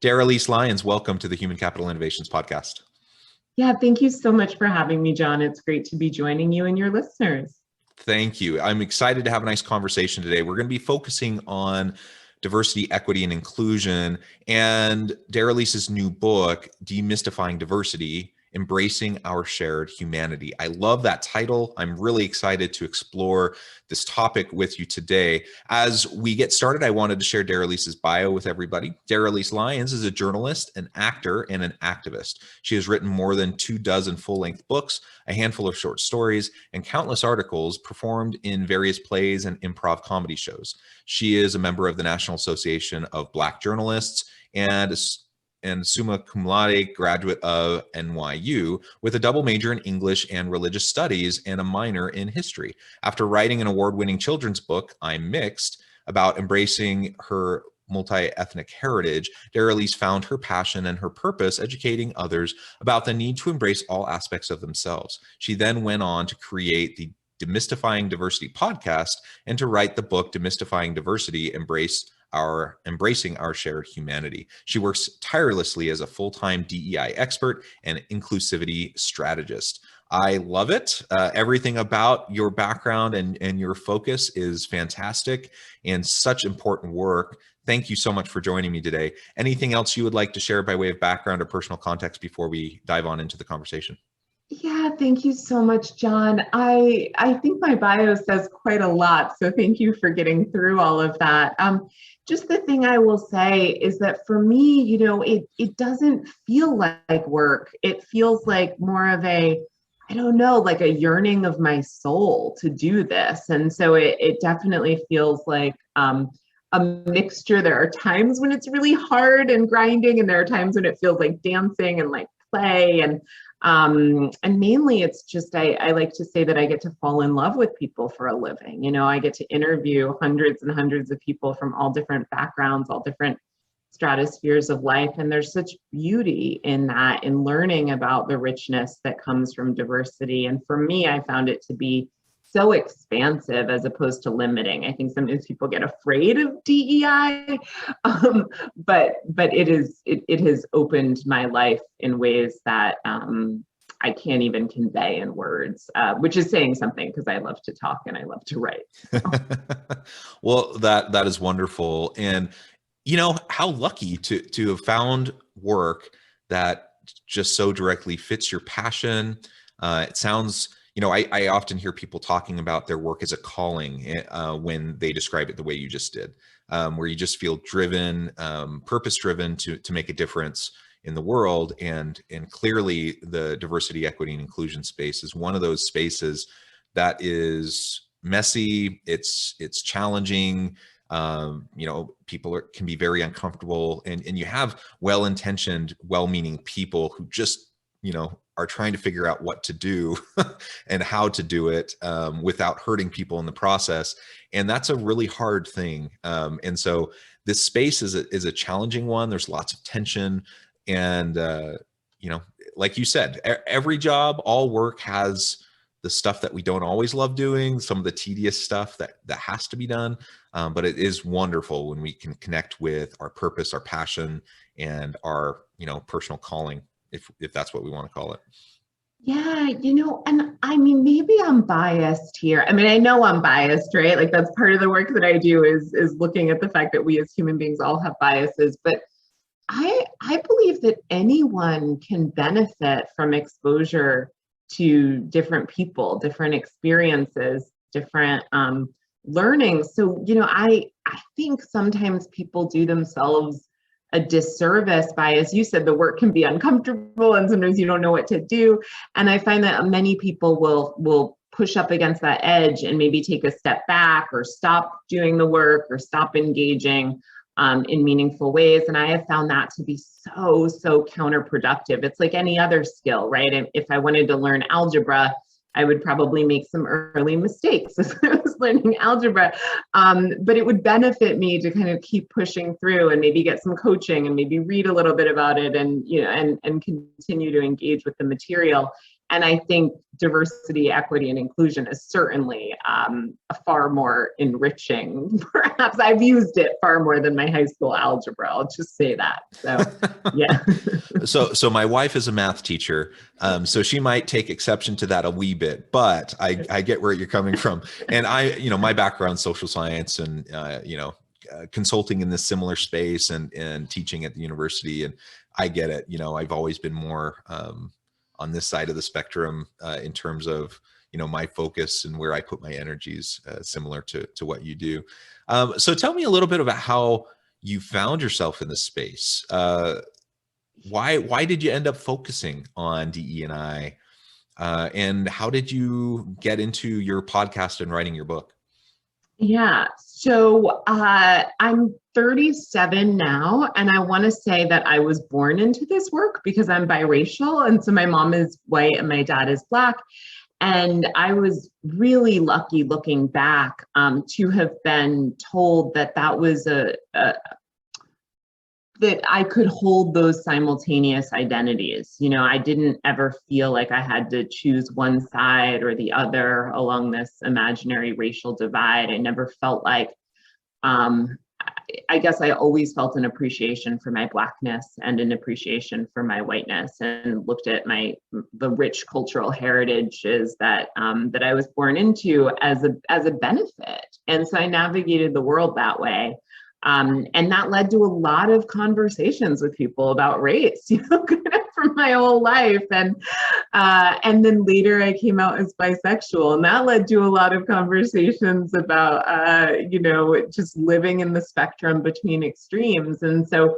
Daralyse Lyons, welcome to the Human Capital Innovations Podcast. Yeah, thank you so much for having me, John. It's great to be joining you and your listeners. Thank you. I'm excited to have a nice conversation today. We're going to be focusing on diversity, equity, and inclusion, and Daralyse's new book, Demystifying Diversity, Embracing Our Shared Humanity. I love that title. I'm really excited to explore this topic with you today. As we get started, I wanted to share Daralyse's bio with everybody. Daralyse Lyons is a journalist, an actor, and an activist. She has written more than 24 full-length books, a handful of short stories, and countless articles performed in various plays and improv comedy shows. She is a member of the National Association of Black Journalists and summa cum laude graduate of NYU with a double major in English and religious studies and a minor in history. After writing an award-winning children's book, I'm Mixed, about embracing her multi-ethnic heritage, Daralyse found her passion and her purpose educating others about the need to embrace all aspects of themselves. She then went on to create the Demystifying Diversity podcast and to write the book Demystifying Diversity, Embracing Our Shared Humanity. She works tirelessly as a full-time DEI expert and inclusivity strategist. I love it. Everything about your background and your focus is fantastic and such important work. Thank you so much for joining me today. Anything else you would like to share by way of background or personal context before we dive on into the conversation? Yeah, thank you so much, John. I think my bio says quite a lot, so thank you for getting through all of that. Just the thing I will say is that for me, it doesn't feel like work. It feels like more of a, I don't know, like a yearning of my soul to do this. And so it definitely feels like a mixture. There are times when it's really hard and grinding, and there are times when it feels like dancing and like play. And mainly it's just, I like to say that I get to fall in love with people for a living. I get to interview hundreds and hundreds of people from all different backgrounds, all different stratospheres of life. And there's such beauty in that, in learning about the richness that comes from diversity. And for me, I found it to be so expansive as opposed to limiting. I think sometimes people get afraid of DEI, but it has opened my life in ways that I can't even convey in words, which is saying something because I love to talk and I love to write. Well, that is wonderful, and how lucky to have found work that just so directly fits your passion. It sounds. I often hear people talking about their work as a calling when they describe it the way you just did, where you just feel driven, purpose-driven to make a difference in the world. And clearly the diversity, equity, and inclusion space is one of those spaces that is messy. It's challenging. People can be very uncomfortable, and you have well-intentioned, well-meaning people who just, are trying to figure out what to do and how to do it without hurting people in the process. And that's a really hard thing. And so this space is a challenging one. There's lots of tension. And, like you said, every job, all work has the stuff that we don't always love doing, some of the tedious stuff that has to be done. But it is wonderful when we can connect with our purpose, our passion, and our, personal calling, if that's what we want to call it. Yeah, and I mean, maybe I'm biased here. I mean, I know I'm biased, right? Like that's part of the work that I do is looking at the fact that we as human beings all have biases. But I believe that anyone can benefit from exposure to different people, different experiences, different learning. So, I think sometimes people do themselves a disservice by, as you said, the work can be uncomfortable and sometimes you don't know what to do. And I find that many people will push up against that edge and maybe take a step back or stop doing the work or stop engaging in meaningful ways. And I have found that to be so counterproductive. It's like any other skill, right? And if I wanted to learn algebra, I would probably make some early mistakes as I was learning algebra, but it would benefit me to kind of keep pushing through and maybe get some coaching and maybe read a little bit about it and, and continue to engage with the material. And I think diversity, equity, and inclusion is certainly a far more enriching. Perhaps I've used it far more than my high school algebra. I'll just say that. So, yeah. So my wife is a math teacher, so she might take exception to that a wee bit, but I get where you're coming from. And my background, social science, and consulting in this similar space, and teaching at the university, and I get it. I've always been more on this side of the spectrum in terms of my focus and where I put my energies, similar to what you do. So tell me a little bit about how you found yourself in this space. Why did you end up focusing on DE&I, and how did you get into your podcast and writing your book? Yeah, so I'm 37 now, and I want to say that I was born into this work because I'm biracial, and so my mom is white and my dad is Black. And I was really lucky, looking back, to have been told that that was that I could hold those simultaneous identities. I didn't ever feel like I had to choose one side or the other along this imaginary racial divide. I never felt like, I guess I always felt an appreciation for my Blackness and an appreciation for my whiteness, and looked at the rich cultural heritages that that I was born into as a benefit. And so I navigated the world that way. And that led to a lot of conversations with people about race, kind of for my whole life. And then later I came out as bisexual, and that led to a lot of conversations about, just living in the spectrum between extremes. And so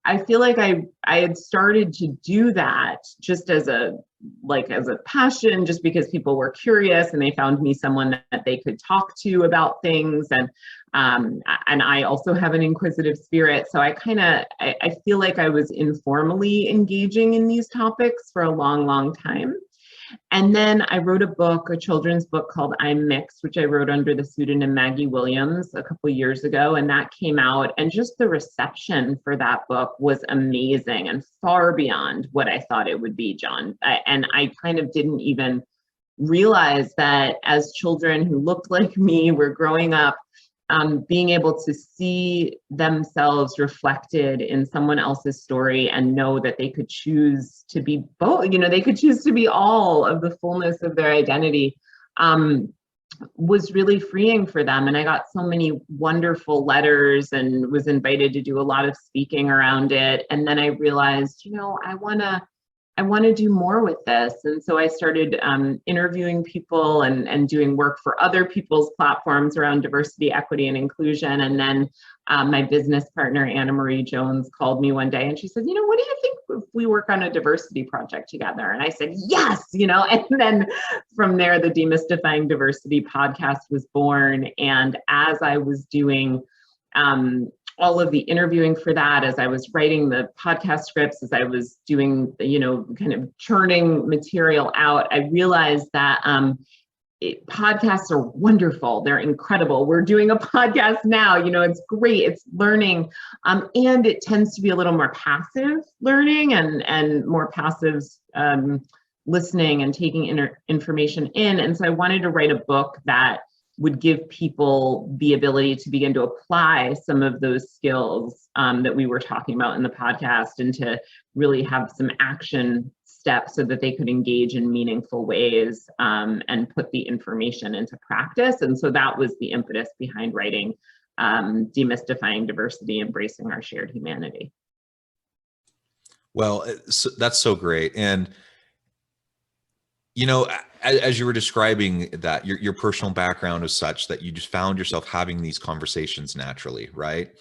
I feel like I had started to do that just as a passion, just because people were curious and they found me someone that they could talk to about things. And I also have an inquisitive spirit. So I feel like I was informally engaging in these topics for a long, long time. And then I wrote a children's book called I'm Mixed, which I wrote under the pseudonym Maggie Williams a couple of years ago. And that came out, and just the reception for that book was amazing and far beyond what I thought it would be, John. And I kind of didn't even realize that as children who looked like me were growing up, being able to see themselves reflected in someone else's story and know that they could choose to be both, they could choose to be all of the fullness of their identity, was really freeing for them. And I got so many wonderful letters and was invited to do a lot of speaking around it. And then I realized, I want to do more with this. And so I started interviewing people and doing work for other people's platforms around diversity, equity, and inclusion. And then my business partner, Anna Marie Jones, called me one day and she said, what do you think if we work on a diversity project together? And I said, yes, and then from there, the Demystifying Diversity podcast was born. And as I was doing all of the interviewing for that, as I was writing the podcast scripts, as I was doing, kind of churning material out, I realized that podcasts are wonderful. They're incredible. We're doing a podcast now, it's great. It's learning. And it tends to be a little more passive learning and more passive listening and taking information in. And so I wanted to write a book that would give people the ability to begin to apply some of those skills that we were talking about in the podcast, and to really have some action steps so that they could engage in meaningful ways and put the information into practice. And so that was the impetus behind writing Demystifying Diversity, Embracing Our Shared Humanity. Well, that's so great. And as you were describing that, your personal background is such that you just found yourself having these conversations naturally, right?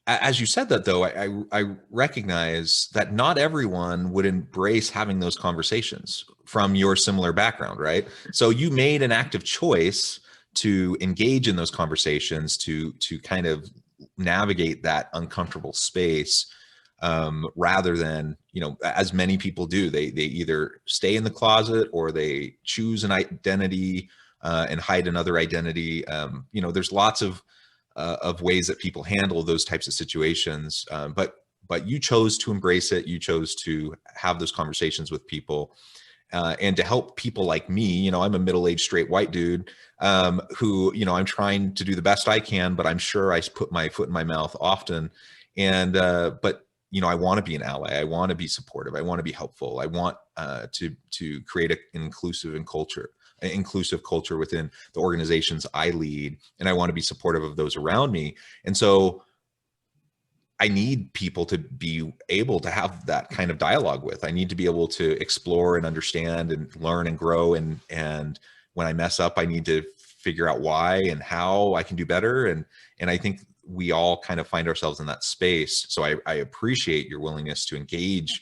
As you said that, though, I recognize that not everyone would embrace having those conversations from your similar background, right? So you made an active choice to engage in those conversations, to kind of navigate that uncomfortable space, rather than, as many people do, they either stay in the closet or they choose an identity and hide another identity. There's lots of ways that people handle those types of situations. But but you chose to embrace it. You chose to have those conversations with people, and to help people like me. You know, I'm a middle-aged straight white dude, who, you know, I'm trying to do the best I can, but I'm sure I put my foot in my mouth often. And, but, you know, I want to be an ally. I want to be supportive. I want to be helpful. I want to create an inclusive culture within the organizations I lead. And I want to be supportive of those around me. And so I need people to be able to have that kind of dialogue with. I need to be able to explore and understand and learn and grow. And when I mess up, I need to figure out why and how I can do better. And I think we all kind of find ourselves in that space. So I appreciate your willingness to engage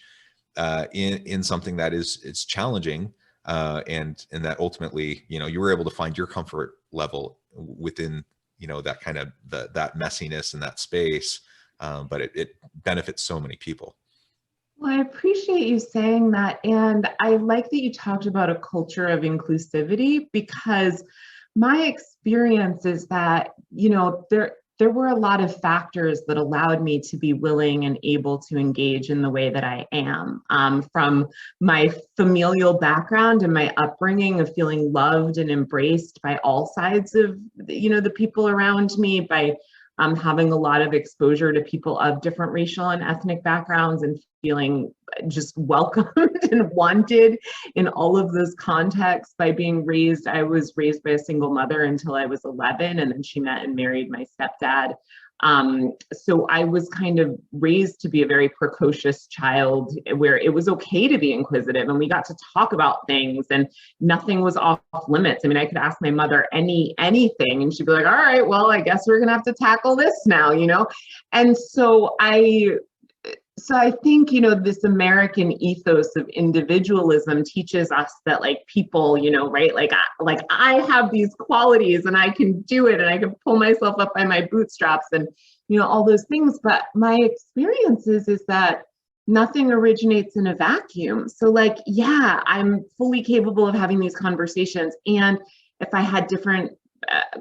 in something that is challenging, and that ultimately, you know, you were able to find your comfort level within, you know, that kind of that messiness in that space. But it benefits so many people. Well, I appreciate you saying that. And I like that you talked about a culture of inclusivity, because my experience is that, you know, there were a lot of factors that allowed me to be willing and able to engage in the way that I am, from my familial background and my upbringing of feeling loved and embraced by all sides of, you know, the people around me, by having a lot of exposure to people of different racial and ethnic backgrounds and feeling just welcomed and wanted in all of those contexts. By being raised, I was raised by a single mother until I was 11, and then she met and married my stepdad. So I was kind of raised to be a very precocious child, where it was okay to be inquisitive and we got to talk about things and nothing was off limits. I mean, I could ask my mother anything and she'd be like, all right, well, I guess we're gonna have to tackle this now, you know? And so I think, you know, this American ethos of individualism teaches us that, like, people, you know, right, like I have these qualities and I can do it and I can pull myself up by my bootstraps and, you know, all those things. But my experience is that nothing originates in a vacuum. So, like, yeah, I'm fully capable of having these conversations. And if I had different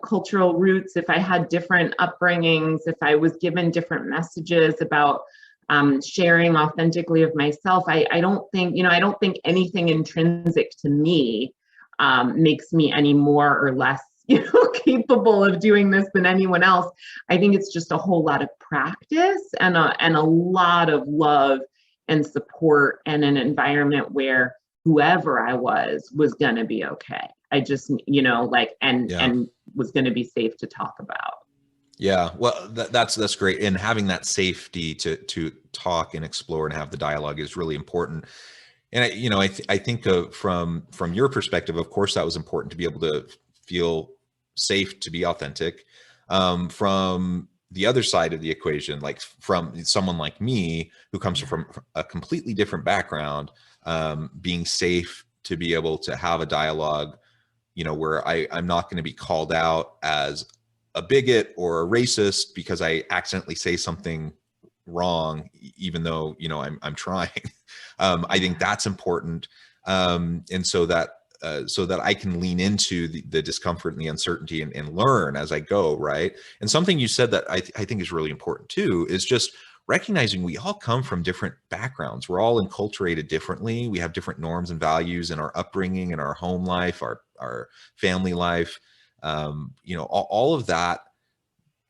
cultural roots, if I had different upbringings, if I was given different messages about sharing authentically of myself, I don't think, you know, I don't think anything intrinsic to me makes me any more or less, you know, capable of doing this than anyone else. I think it's just a whole lot of practice and a lot of love and support, and an environment where whoever I was going to be okay. I just, you know, like, and was going to be safe to talk about. Yeah, well, that's great. And having that safety to talk and explore and have the dialogue is really important. And I think from your perspective, of course, that was important to be able to feel safe to be authentic. From the other side of the equation, like from someone like me who comes from a completely different background, being safe to be able to have a dialogue, you know, where I'm not going to be called out as a bigot or a racist because I accidentally say something wrong, even though, you know, I'm trying. I think that's important. And so that I can lean into the discomfort and the uncertainty and learn as I go. Right. And something you said that I think is really important too, is just recognizing we all come from different backgrounds. We're all enculturated differently. We have different norms and values in our upbringing, in our home life, our family life. You know, all of that,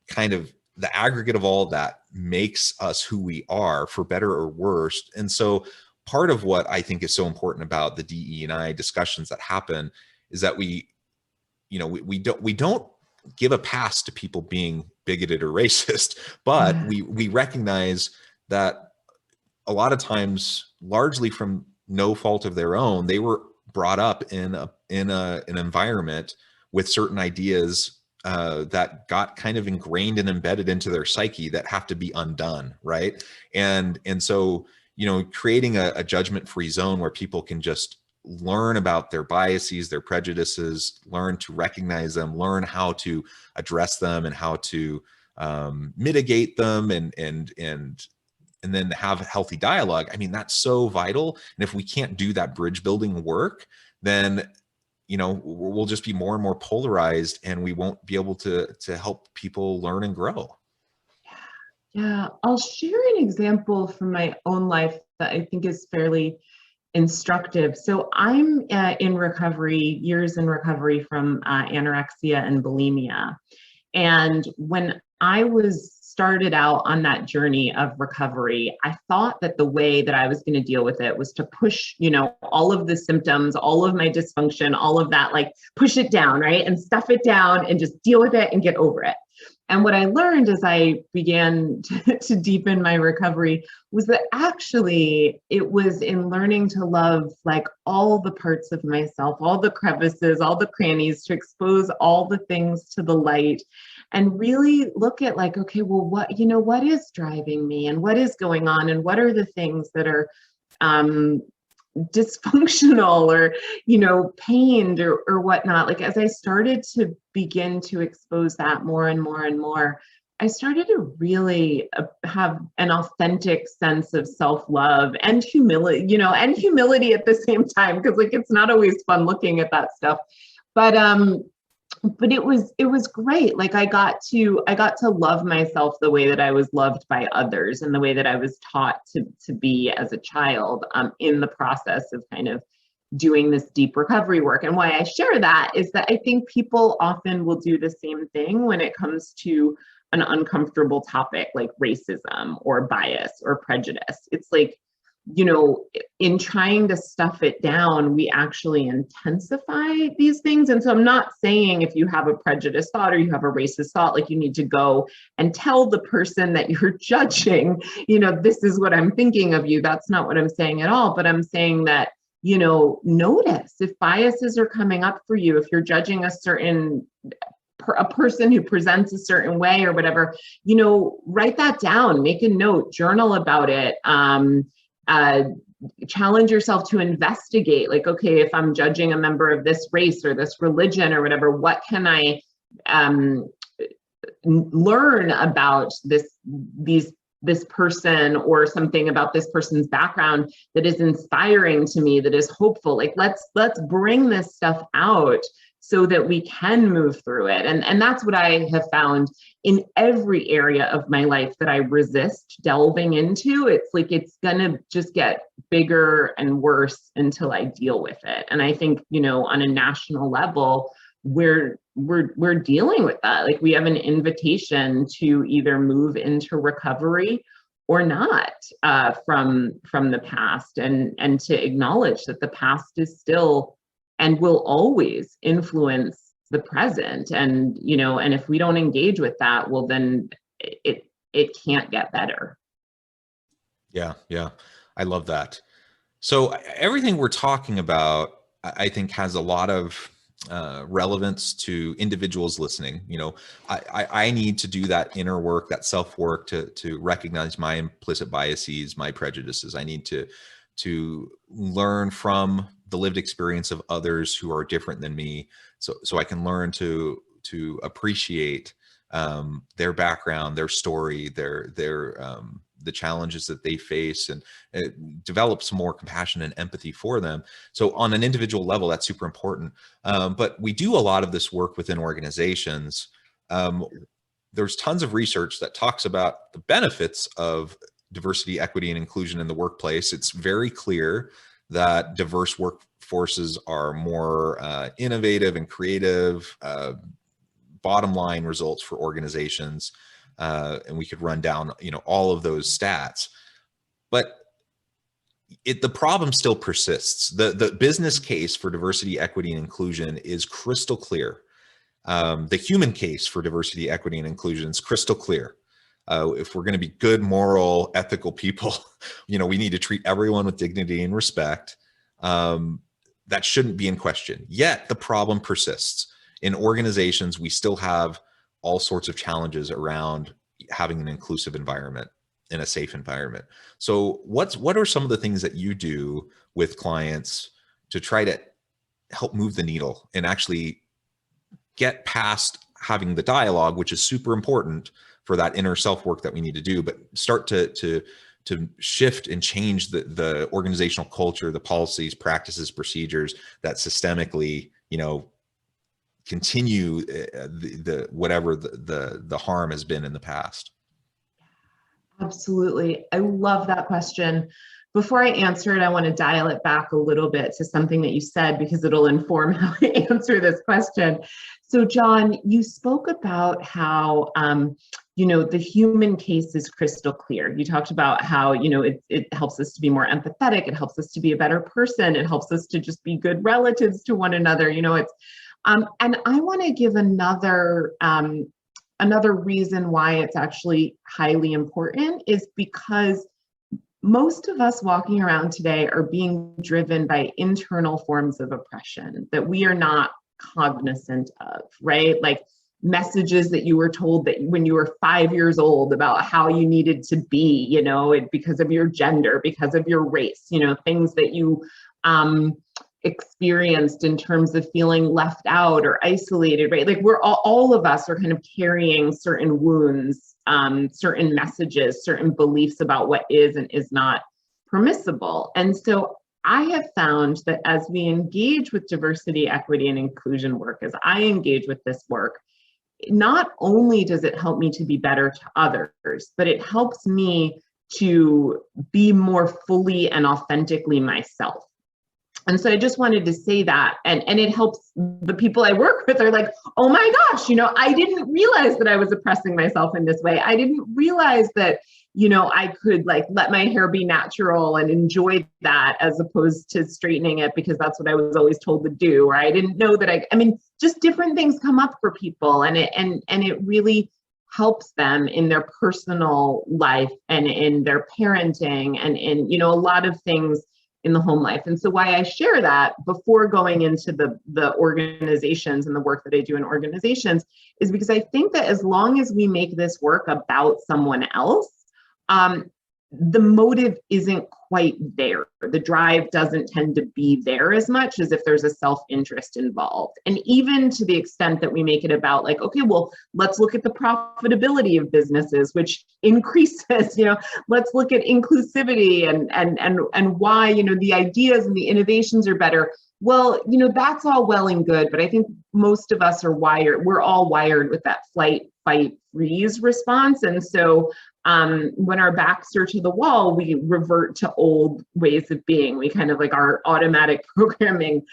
kind of the aggregate of all of that makes us who we are, for better or worse. And so part of what I think is so important about the DE&I discussions that happen is that we don't give a pass to people being bigoted or racist, but we recognize that a lot of times, largely from no fault of their own, they were brought up in an environment with certain ideas that got kind of ingrained and embedded into their psyche that have to be undone, right? And so, you know, creating a judgment-free zone where people can just learn about their biases, their prejudices, learn to recognize them, learn how to address them and how to mitigate them, and then have a healthy dialogue. I mean, that's so vital. And if we can't do that bridge building work, then, you know, we'll just be more and more polarized, and we won't be able to help people learn and grow. Yeah, I'll share an example from my own life that I think is fairly instructive. So I'm in recovery, years in recovery from anorexia and bulimia. And when I was started out on that journey of recovery, I thought that the way that I was going to deal with it was to push, all of the symptoms, all of my dysfunction, all of that, like push it down, right? And stuff it down and just deal with it and get over it. And what I learned as I began to deepen my recovery was that actually it was in learning to love like all the parts of myself, all the crevices, all the crannies, to expose all the things to the light and really look at like, okay, well, what is driving me and what is going on and what are the things that are dysfunctional or pained or whatnot. Like as I started to begin to expose that more and more and more, I started to really have an authentic sense of self-love and humility, and humility at the same time, because like it's not always fun looking at that stuff. But it was great. Like I got to love myself the way that I was loved by others and the way that I was taught to be as a child, in the process of kind of doing this deep recovery work. And why I share that is that I think people often will do the same thing when it comes to an uncomfortable topic like racism or bias or prejudice. It's like, in trying to stuff it down, we actually intensify these things. And so I'm not saying if you have a prejudiced thought or you have a racist thought, like you need to go and tell the person that you're judging, this is what I'm thinking of you. That's not what I'm saying at all. But I'm saying that, notice if biases are coming up for you, if you're judging a person who presents a certain way or whatever, write that down, make a note, journal about it. Challenge yourself to investigate, like, okay, if I'm judging a member of this race or this religion or whatever, what can I learn about this person or something about this person's background that is inspiring to me, that is hopeful. Like let's bring this stuff out so that we can move through it. And that's what I have found in every area of my life that I resist delving into. It's like it's gonna just get bigger and worse until I deal with it. And I think, on a national level, we're dealing with that. Like we have an invitation to either move into recovery or not, from the past, and to acknowledge that the past is still and will always influence the present. And, and if we don't engage with that, well, then it can't get better. Yeah. Yeah. I love that. So everything we're talking about, I think has a lot of relevance to individuals listening. I need to do that inner work, that self work to recognize my implicit biases, my prejudices. I need to learn from the lived experience of others who are different than me, so I can learn to appreciate their background, their story, their the challenges that they face, and develop some more compassion and empathy for them. So on an individual level, that's super important. But we do a lot of this work within organizations. There's tons of research that talks about the benefits of diversity, equity, and inclusion in the workplace. It's very clear that diverse workforces are more innovative and creative, bottom line results for organizations. And we could run down, all of those stats, but the problem still persists. The business case for diversity, equity, and inclusion is crystal clear. The human case for diversity, equity, and inclusion is crystal clear. If we're going to be good, moral, ethical people, we need to treat everyone with dignity and respect. That shouldn't be in question. Yet the problem persists. In organizations, we still have all sorts of challenges around having an inclusive environment and a safe environment. So what are some of the things that you do with clients to try to help move the needle and actually get past having the dialogue, which is super important for that inner self work that we need to do, but start to shift and change the organizational culture, the policies, practices, procedures that systemically, continue whatever the harm has been in the past? Absolutely. I love that question. Before I answer it, I want to dial it back a little bit to something that you said because it'll inform how I answer this question. So, John, you spoke about how, the human case is crystal clear. You talked about how, it helps us to be more empathetic. It helps us to be a better person. It helps us to just be good relatives to one another. And I want to give another reason why it's actually highly important is because most of us walking around today are being driven by internal forms of oppression that we are not cognizant of, right? Like messages that you were told that when you were 5 years old about how you needed to be, because of your gender, because of your race, things that you experienced in terms of feeling left out or isolated, right? Like we're all of us are kind of carrying certain wounds, certain messages, certain beliefs about what is and is not permissible. And so I have found that as we engage with diversity, equity, and inclusion work, as I engage with this work, not only does it help me to be better to others, but it helps me to be more fully and authentically myself. And so I just wanted to say that, and it helps the people I work with are like, oh my gosh, I didn't realize that I was oppressing myself in this way. I didn't realize that, I could like let my hair be natural and enjoy that as opposed to straightening it because that's what I was always told to do. Or I didn't know that just different things come up for people, and it really helps them in their personal life and in their parenting and in, a lot of things in the home life. And so why I share that before going into the organizations and the work that I do in organizations is because I think that as long as we make this work about someone else, the motive isn't quite there. The drive doesn't tend to be there as much as if there's a self-interest involved. And even to the extent that we make it about like, okay, well, let's look at the profitability of businesses, which increases, let's look at inclusivity and why, the ideas and the innovations are better. Well, that's all well and good, but I think most of us we're all wired with that flight, fight, freeze response. And so when our backs are to the wall, we revert to old ways of being. We kind of like our automatic programming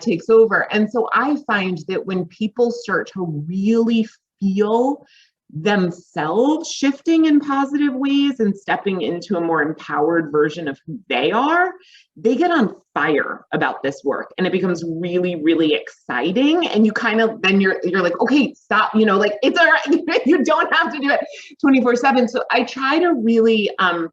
takes over. And so I find that when people start to really feel themselves shifting in positive ways and stepping into a more empowered version of who they are, they get on fire about this work and it becomes really, really exciting. And you kind of, then you're like, okay, stop, like it's all right. You don't have to do it 24/7. So I try to really kind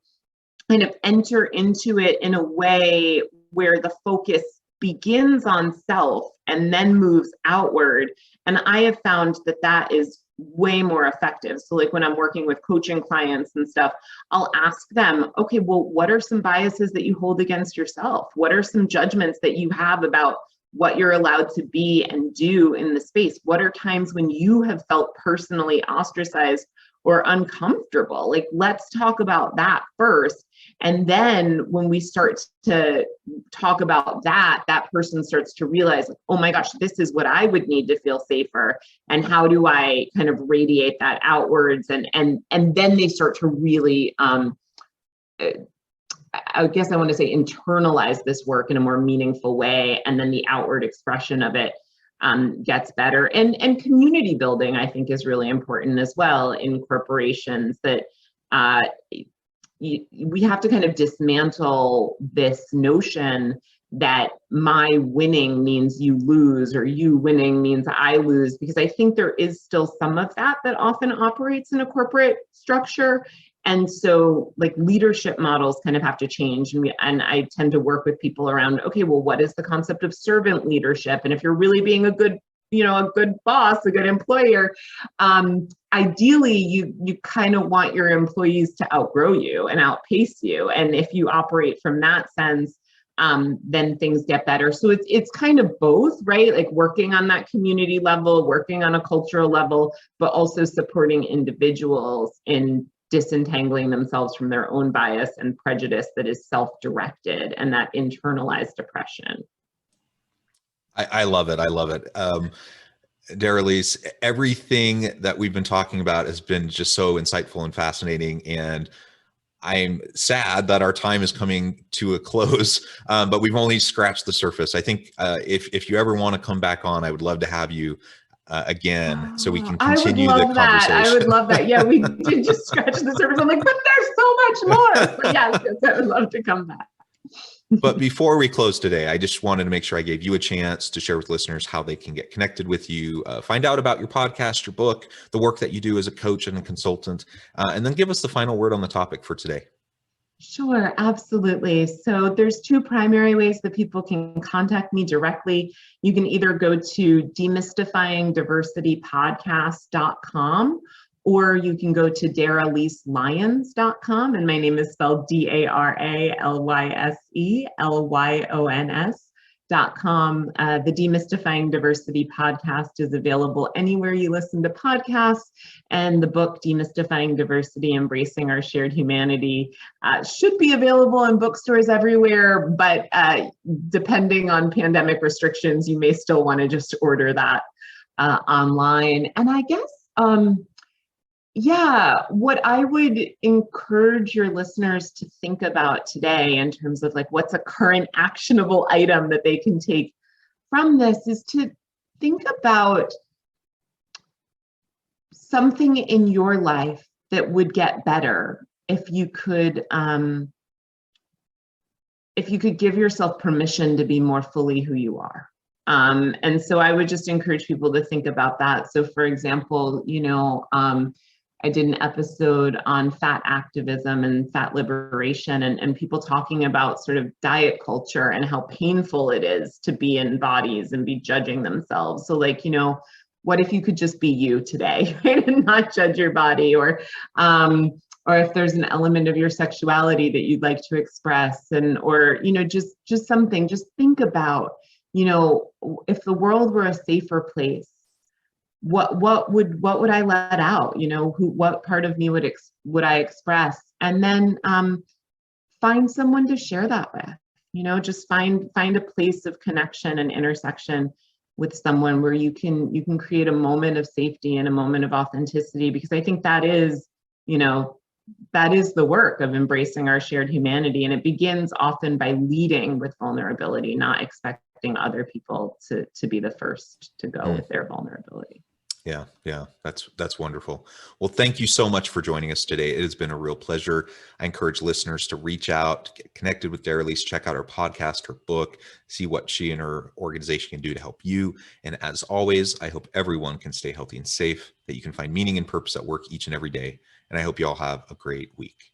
of enter into it in a way where the focus begins on self and then moves outward. And I have found that is way more effective. So like when I'm working with coaching clients and stuff, I'll ask them, okay, well, what are some biases that you hold against yourself? What are some judgments that you have about what you're allowed to be and do in the space? What are times when you have felt personally ostracized or uncomfortable? Like, let's talk about that first. And then when we start to talk about that person starts to realize, oh my gosh, this is what I would need to feel safer. And how do I kind of radiate that outwards? And then they start to really, I guess I want to say internalize this work in a more meaningful way. And then the outward expression of it gets better. And community building, I think, is really important as well in corporations, that we have to kind of dismantle this notion that my winning means you lose or you winning means I lose, because I think there is still some of that often operates in a corporate structure. And so like leadership models kind of have to change. And I tend to work with people around, okay, well, what is the concept of servant leadership? And if you're really being a good boss, a good employer, ideally you kind of want your employees to outgrow you and outpace you. And if you operate from that sense, then things get better. So it's kind of both, right? Like working on that community level, working on a cultural level, but also supporting individuals in disentangling themselves from their own bias and prejudice that is self-directed and that internalized oppression. I love it. I love it. Daralyse, everything that we've been talking about has been just so insightful and fascinating. And I'm sad that our time is coming to a close, but we've only scratched the surface. I think if you ever want to come back on, I would love to have you again so we can I would continue the love that. I conversation. would love that. Yeah, we did just scratch the surface. I'm like, but there's so much more. So yes, I would love to come back. But before we close today, I just wanted to make sure I gave you a chance to share with listeners how they can get connected with you, find out about your podcast, your book, the work that you do as a coach and a consultant, and then give us the final word on the topic for today. Sure, absolutely. So there's two primary ways that people can contact me directly. You can either go to demystifyingdiversitypodcast.com, or you can go to daralyselyons.com, and my name is spelled DARALYSELYONS.com. The Demystifying Diversity podcast is available anywhere you listen to podcasts, and the book Demystifying Diversity, Embracing Our Shared Humanity should be available in bookstores everywhere, but depending on pandemic restrictions, you may still want to just order that online. And I guess yeah, what I would encourage your listeners to think about today in terms of like what's a current actionable item that they can take from this is to think about something in your life that would get better if you could give yourself permission to be more fully who you are. And so I would just encourage people to think about that. So for example, I did an episode on fat activism and fat liberation, and people talking about sort of diet culture and how painful it is to be in bodies and be judging themselves. So like, what if you could just be you today, right? And not judge your body, or if there's an element of your sexuality that you'd like to express, or just something, just think about, if the world were a safer place, what would I let out? What part of me would I express? And then find someone to share that with. Just find a place of connection and intersection with someone where you can create a moment of safety and a moment of authenticity, because I think that is the work of embracing our shared humanity, and it begins often by leading with vulnerability, not expecting other people to be the first to go with their vulnerability. Yeah, that's wonderful. Well, thank you so much for joining us today. It has been a real pleasure. I encourage listeners to reach out, get connected with Daralyse, check out her podcast, her book, see what she and her organization can do to help you. And as always, I hope everyone can stay healthy and safe, that you can find meaning and purpose at work each and every day. And I hope you all have a great week.